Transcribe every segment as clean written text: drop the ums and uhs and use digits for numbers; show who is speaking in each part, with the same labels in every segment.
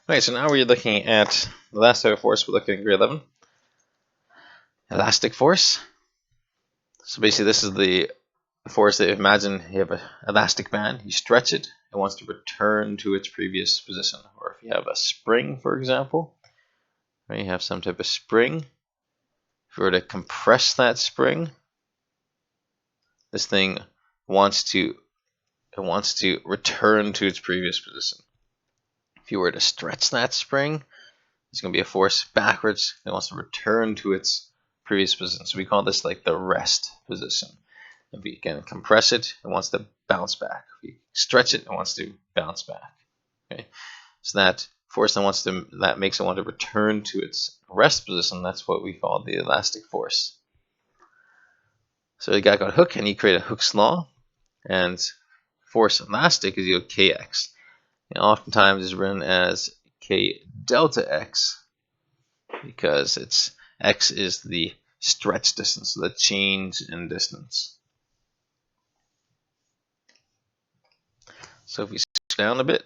Speaker 1: Okay, so now we're looking at the last type of force. We're looking at grade 11, elastic force. So basically, this is the force that imagine you have an elastic band, you stretch it, it wants to return to its previous position. Or if you have a spring, for example, right, you have some type of spring. If you were to compress that spring, this thing wants to return to its previous position. If you were to stretch that spring, it's going to be a force backwards. It wants to return to its previous position. So we call this like the rest position. If we can compress it, it wants to bounce back. If we stretch it, it wants to bounce back. Okay, so that force that makes it want to return to its rest position. That's what we call the elastic force. So the guy got Hooke, and he created Hooke's law, and force elastic is equal to kx. And oftentimes is written as k delta x because x is the stretch distance, so the change in distance. So if we scroll down a bit,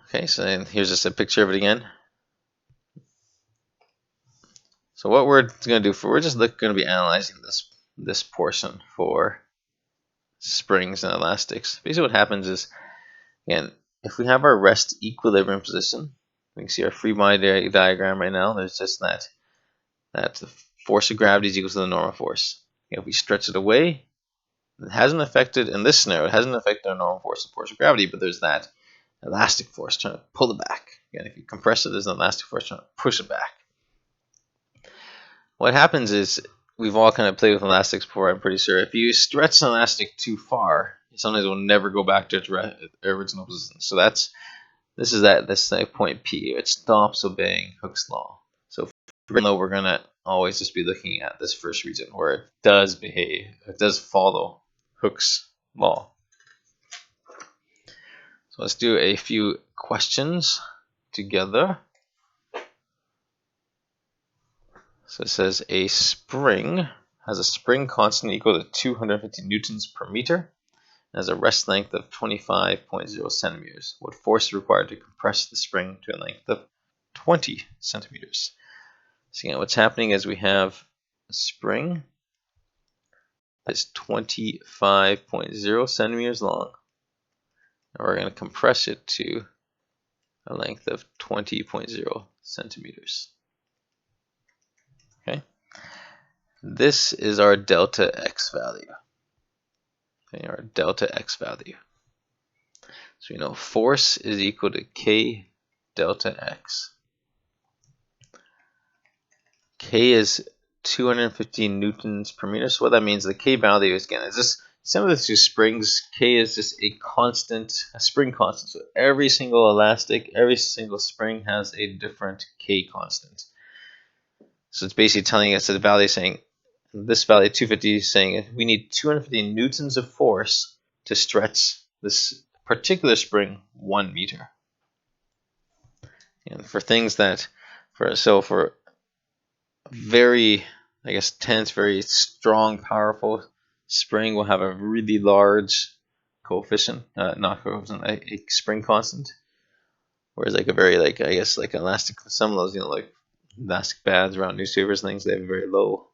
Speaker 1: okay, so here's just a picture of it again. So what we're going to do we're just going to be analyzing this portion for springs and elastics. Basically what happens is, again, if we have our rest equilibrium position, we can see our free body diagram right now. There's just that the force of gravity is equal to the normal force. If we stretch it away, it hasn't affected, in this scenario, it hasn't affected our normal force, the force of gravity, but there's that elastic force trying to pull it back. Again, if you compress it, there's an elastic force trying to push it back. What happens is, we've all kind of played with elastics before, I'm pretty sure. If you stretch an elastic too far, sometimes it will never go back to its original position. So this is point P. It stops obeying Hooke's law. So even though we're going to always just be looking at this first region where it does follow Hooke's law. So let's do a few questions together. So it says a spring has a spring constant equal to 250 newtons per meter and has a rest length of 25.0 centimeters. What force is required to compress the spring to a length of 20 centimeters? So again, what's happening is we have a spring that's 25.0 centimeters long. And we're going to compress it to a length of 20.0 centimeters. Okay. This is our delta x value. Okay, our delta x value. So we know force is equal to k delta x. K is 215 newtons per meter. So what that means, the k value is, again, is just similar to springs. K is just a spring constant. So every single elastic, every single spring has a different k constant. So it's basically telling us that the value is saying, this value 250 is saying we need 250 newtons of force to stretch this particular spring 1 meter. And for things that, for very, I guess, tense, very strong, powerful spring will have a really large coefficient, not coefficient, a spring constant. Whereas like a very, like, I guess, like elastic, some of those, like elastic bands around newspapers and things, they have a very low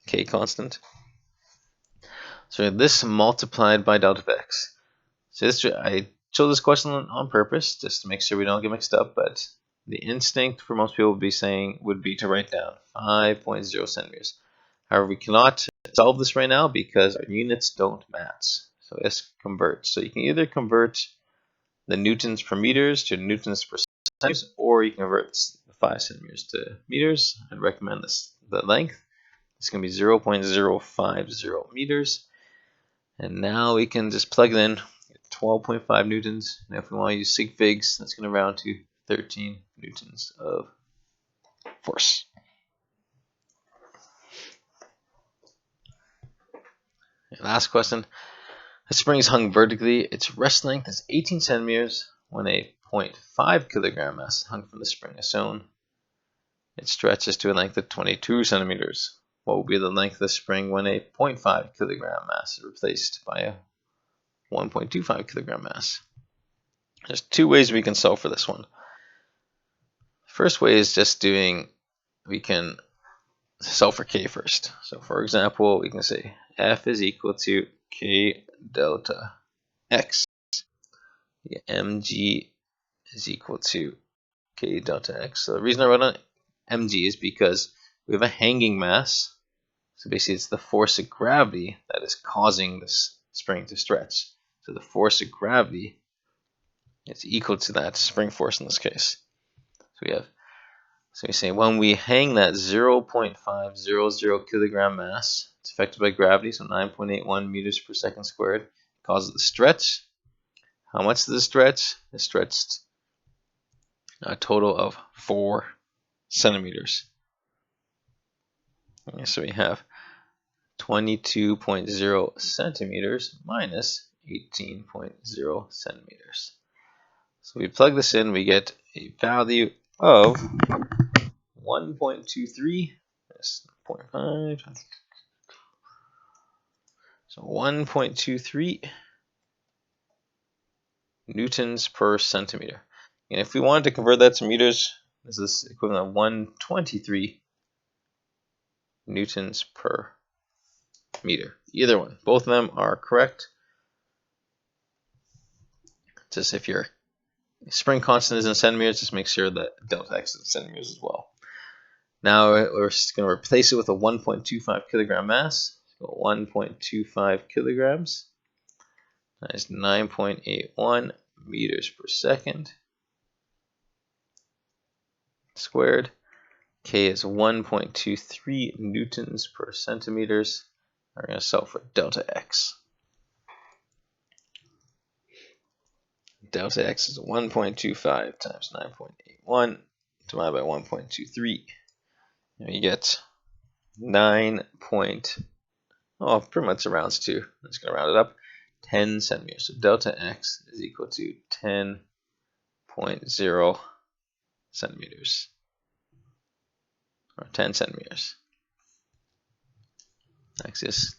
Speaker 1: k constant. So this multiplied by delta of x. So I chose this question on purpose just to make sure we don't get mixed up, but the instinct for most people would be to write down 5.0 centimeters. However, we cannot solve this right now because our units don't match. So S converts. So you can either convert the newtons per meters to newtons per centimeters, or you can convert the 5 centimeters to meters. I'd recommend the length. It's going to be 0.050 meters. And now we can just plug it in, 12.5 newtons. And if we want to use sig figs, that's going to round to 13 newtons of force. And last question. A spring is hung vertically. Its rest length is 18 centimeters when a 0.5 kilogram mass is hung from the spring is shown. It stretches to a length of 22 centimeters. What will be the length of the spring when a 0.5 kilogram mass is replaced by a 1.25 kilogram mass. There's two ways we can solve for this one. First way is just we can solve for k first. So for example, we can say F is equal to k delta x. mg is equal to k delta x. So the reason I wrote on mg is because we have a hanging mass. So basically it's the force of gravity that is causing this spring to stretch. So the force of gravity is equal to that spring force in this case. So we say when we hang that 0.500 kilogram mass, it's affected by gravity, so 9.81 meters per second squared, causes the stretch. How much does it stretch? It stretched a total of 4 centimeters. Okay, so we have 22.0 centimeters minus 18.0 centimeters. So we plug this in, we get a value of 1.23. That's 0.5. So 1.23 newtons per centimeter. And if we wanted to convert that to meters, this is equivalent of 123 newtons per meter. Either one. Both of them are correct. Just if your spring constant is in centimeters, just make sure that delta x is in centimeters as well. Now we're just going to replace it with a 1.25 kilogram mass. So 1.25 kilograms. That is 9.81 meters per second squared. K is 1.23 newtons per centimeters. We're going to solve for delta x. Delta x is 1.25 times 9.81 divided by 1.23. And you get 9. Pretty much it rounds to. I'm just going to round it up. 10 centimeters. So delta x is equal to 10.0 centimeters. Or 10 centimeters. Let's just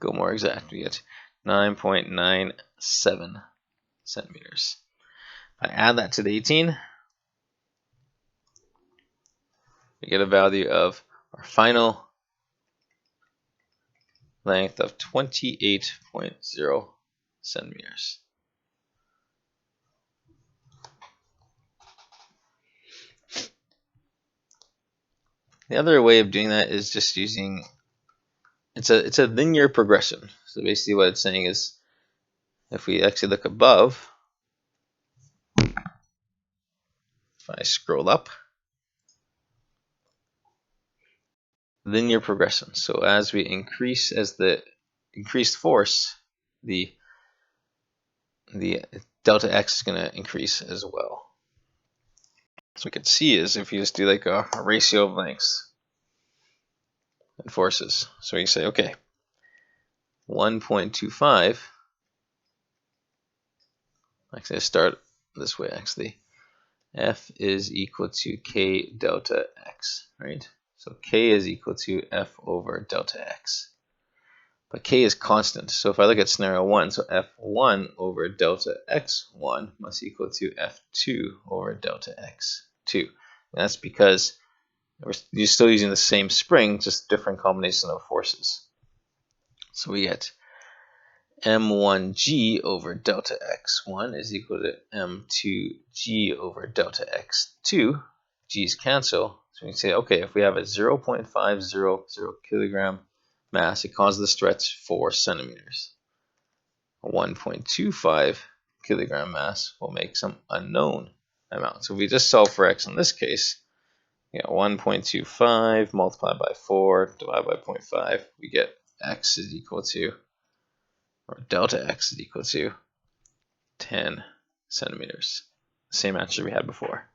Speaker 1: go more exact. We get 9.97 centimeters. If I add that to the 18, we get a value of our final length of 28.0 centimeters. The other way of doing that is just using, it's a linear progression. So basically what it's saying is, if we actually look above, if I scroll up, linear progression. So as we increase, as the increased force, the delta x is going to increase as well. So we can see is if you just do like a ratio of lengths and forces. So you say, okay, 1.25. Actually, I start this way. Actually, F is equal to k delta x, right? So k is equal to F over delta x. But k is constant. So if I look at scenario 1, so F1 over delta x1 must equal to F2 over delta x2. And that's because you're still using the same spring, just different combination of forces. So we get m1g over delta x1 is equal to m2g over delta x2. G's cancel. So we can say, okay, if we have a 0.500 kilogram mass, it causes the stretch 4 centimeters. A 1.25 kilogram mass will make some unknown amount. So if we just solve for x in this case, 1.25 multiplied by 4 divided by 0.5, we get x is equal to, or delta x is equal to 10 centimeters. Same answer we had before.